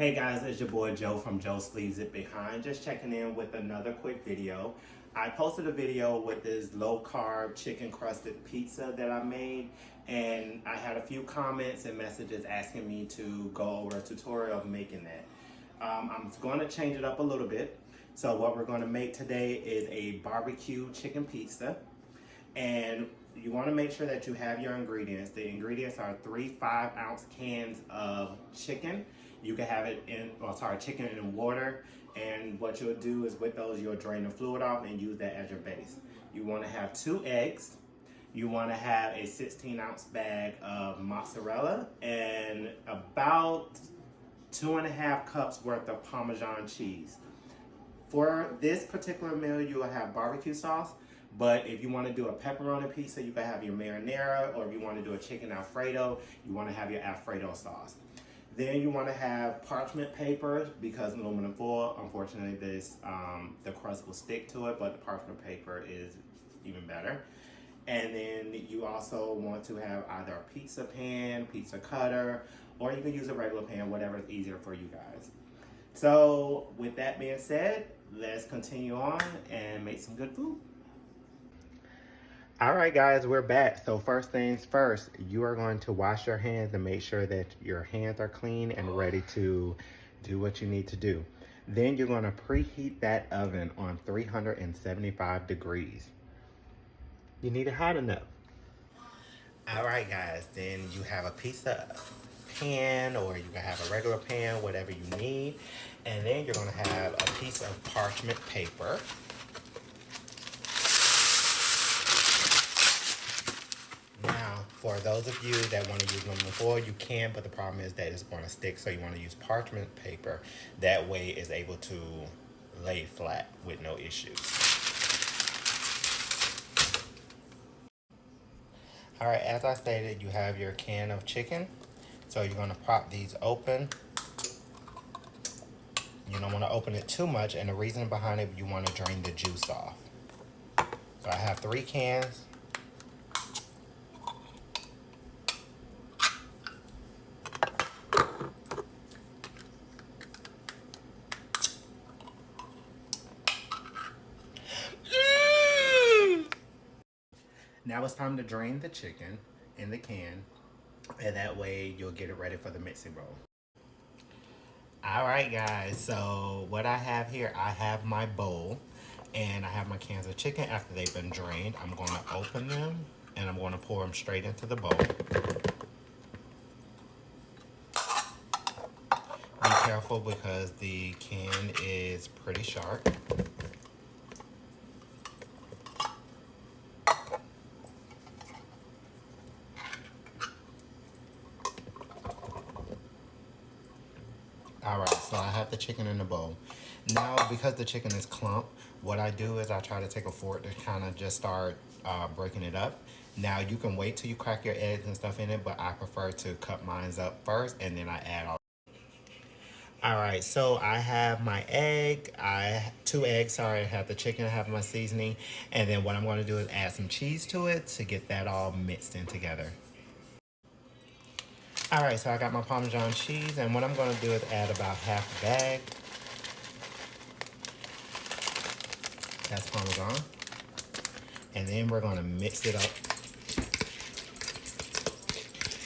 Hey guys, it's your boy Joe from Joe Sleeves It Behind. Just checking in with another quick video. I posted a video with this low carb chicken crusted pizza that I made, and I had a few comments and messages asking me to go over a tutorial of making that. I'm going to change it up a little bit. So what we're going to make today is a barbecue chicken pizza, and you want to make sure that you have your ingredients. The ingredients are 3 5-ounce cans of chicken. You can have it in, chicken in water. And what you'll do is with those, you'll drain the fluid off and use that as your base. You want to have 2 eggs. You want to have a 16-ounce bag of mozzarella and about 2.5 cups worth of Parmesan cheese. For this particular meal, you will have barbecue sauce. But if you want to do a pepperoni pizza, you can have your marinara, or if you want to do a chicken Alfredo, you want to have your Alfredo sauce. Then you want to have parchment paper, because aluminum foil, unfortunately, the crust will stick to it, but the parchment paper is even better. And then you also want to have either a pizza pan, pizza cutter, or you can use a regular pan, whatever is easier for you guys. So with that being said, let's continue on and make some good food. All right, guys, we're back. So first things first, you are going to wash your hands and make sure that your hands are clean and ready to do what you need to do. Then you're going to preheat that oven on 375 degrees. You need it hot enough. All right, guys, then you have a pizza pan, or you can have a regular pan, whatever you need. And then you're going to have a piece of parchment paper. For those of you that want to use aluminum foil, you can, but the problem is that it's going to stick, so you want to use parchment paper. That way it's able to lay flat with no issues. All right, as I stated, you have your can of chicken. So you're going to pop these open. You don't want to open it too much, and the reason behind it, you want to drain the juice off. So I have 3 cans. Now it's time to drain the chicken in the can, and that way you'll get it ready for the mixing bowl. All right, guys, so what I have here, I have my bowl, and I have my cans of chicken. After they've been drained, I'm going to open them, and I'm going to pour them straight into the bowl. Be careful because the can is pretty sharp. All right, so I have the chicken in the bowl. Now, because the chicken is clumped, what I do is I try to take a fork to kind of just start breaking it up. Now, you can wait till you crack your eggs and stuff in it, but I prefer to cut mine up first, and then I add all. All right, so I have my egg, 2 eggs, sorry, I have the chicken, I have my seasoning, and then what I'm going to do is add some cheese to it to get that all mixed in together. All right, so I got my Parmesan cheese, and what I'm going to do is add about half a bag. That's Parmesan. And then we're going to mix it up.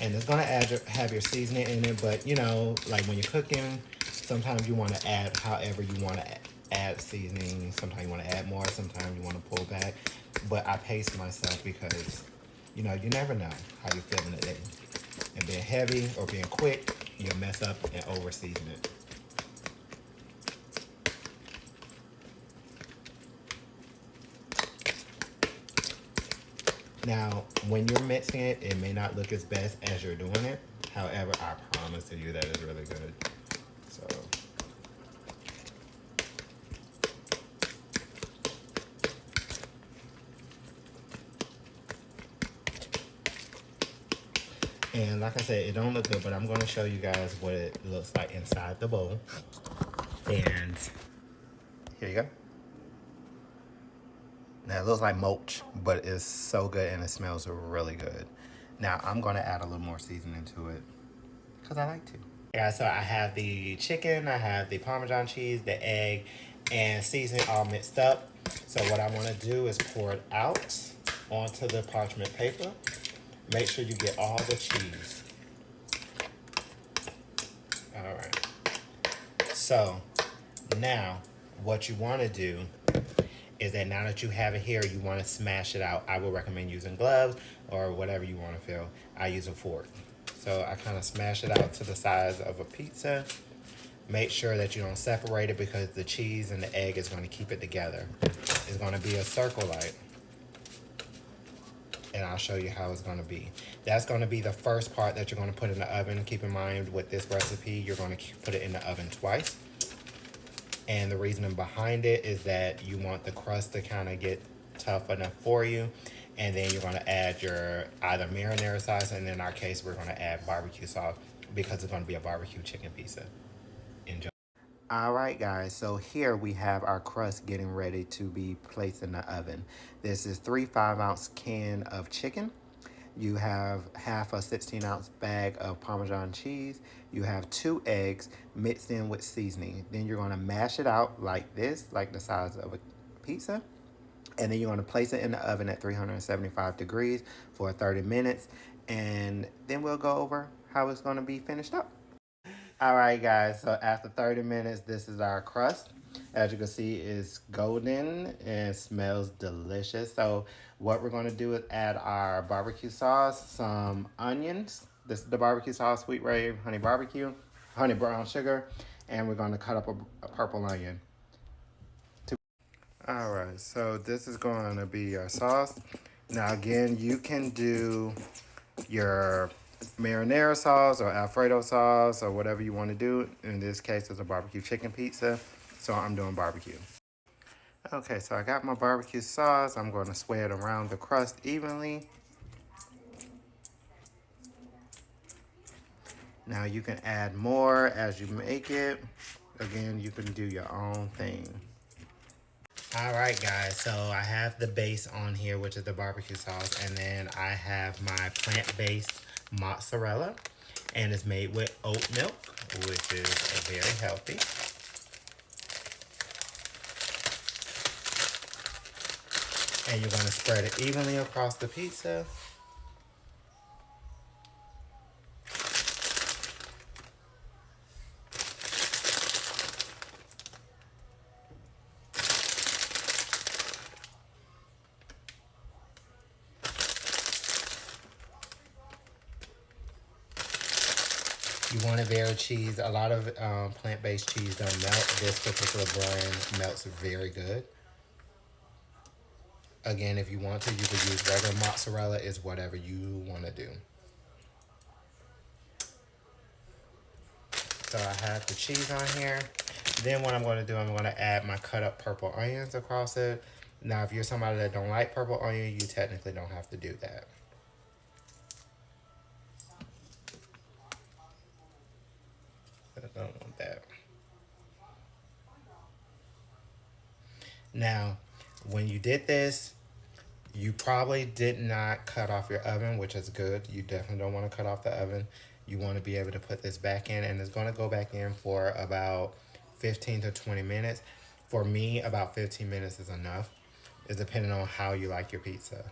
And it's going to have your seasoning in it, but you know, like when you're cooking, sometimes you want to add however you want to add seasoning. Sometimes you want to add more, sometimes you want to pull back. But I pace myself because, you know, you never know how you're feeling today. And being heavy or being quick, you'll mess up and over season it. Now, when you're mixing it, it may not look as best as you're doing it. However, I promise to you that it's really good. So. And like I said, it don't look good, but I'm going to show you guys what it looks like inside the bowl. And here you go. Now it looks like mulch, but it's so good and it smells really good. Now I'm going to add a little more seasoning to it because I like to. Yeah, so I have the chicken, I have the Parmesan cheese, the egg, and seasoning all mixed up. So what I want to do is pour it out onto the parchment paper. Make sure you get all the cheese. All right. So now what you want to do is that now that you have it here, you want to smash it out. I would recommend using gloves or whatever you want to feel. I use a fork. So I kind of smash it out to the size of a pizza. Make sure that you don't separate it because the cheese and the egg is going to keep it together. It's going to be a circle like, and I'll show you how it's going to be. That's going to be the first part that you're going to put in the oven. Keep in mind with this recipe, you're going to put it in the oven twice. And the reasoning behind it is that you want the crust to kind of get tough enough for you. And then you're going to add your either marinara sauce, and in our case, we're going to add barbecue sauce because it's going to be a barbecue chicken pizza. Enjoy. All right, guys, so here we have our crust getting ready to be placed in the oven. This is 3 5-ounce can of chicken. You have half a 16-ounce bag of Parmesan cheese. You have 2 eggs mixed in with seasoning. Then you're going to mash it out like this, like the size of a pizza. And then you're going to place it in the oven at 375 degrees for 30 minutes. And then we'll go over how it's going to be finished up. All right, guys, so after 30 minutes, this is our crust. As you can see, it's golden and smells delicious. So what we're going to do is add our barbecue sauce, some onions. This is the barbecue sauce, sweet rave, honey barbecue, honey brown sugar, and we're going to cut up a purple onion. All right, so this is going to be our sauce. Now, again, you can do your marinara sauce or Alfredo sauce or whatever you want to do. In this case, it's a barbecue chicken pizza, so I'm doing barbecue. Okay, so I got my barbecue sauce. I'm going to sway it around the crust evenly. Now you can add more as you make it. Again, you can do your own thing. All right, guys, so I have the base on here, which is the barbecue sauce, and then I have my plant-based mozzarella, and it's made with oat milk, which is very healthy. And you're going to spread it evenly across the pizza. You want it very cheese. A lot of plant-based cheese don't melt. This particular brand melts very good. Again, if you want to, you could use regular mozzarella. Is whatever you want to do. So I have the cheese on here. Then what I'm going to do, I'm going to add my cut up purple onions across it. Now, if you're somebody that don't like purple onion, you technically don't have to do that. I don't want that. Now, when you did this, you probably did not cut off your oven, which is good. You definitely don't want to cut off the oven. You want to be able to put this back in, and it's going to go back in for about 15 to 20 minutes. For me, about 15 minutes is enough. It's depending on how you like your pizza.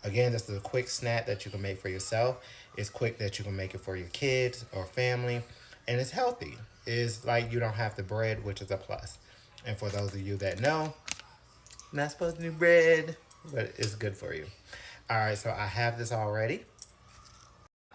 Again, this is a quick snack that you can make for yourself. It's quick that you can make it for your kids or family, and it's healthy. It's like you don't have the bread, which is a plus. And for those of you that know, not supposed to do bread, but it's good for you. All right, so I have this already.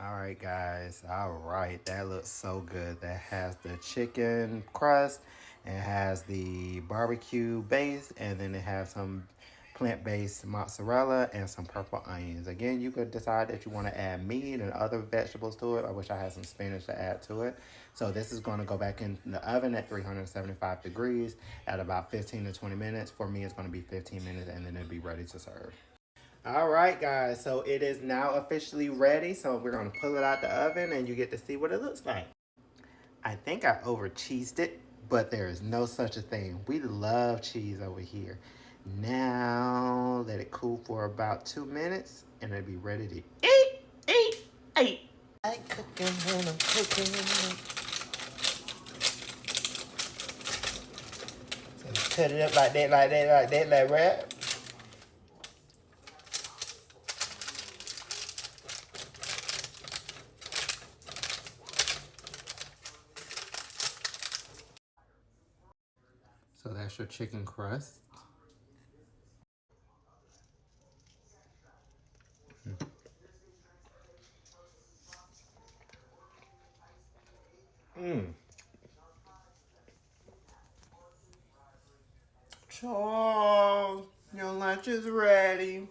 All right, guys. All right, that looks so good. That has the chicken crust, it has the barbecue base, and then it has some plant-based mozzarella and some purple onions. Again, you could decide that you want to add meat and other vegetables to it. I wish I had some spinach to add to it. So this is going to go back in the oven at 375 degrees at about 15 to 20 minutes. For me, it's going to be 15 minutes, and then it'll be ready to serve. All right, guys, so it is now officially ready. So we're going to pull it out the oven, and you get to see what it looks like. I think I over-cheesed it, but there is no such a thing. We love cheese over here. Now, let it cool for about 2 minutes, and it'll be ready to eat. I cooking when I'm cooking. So cut it up like that, like that, like that, like that. So that's your chicken crust. Charles, your lunch is ready.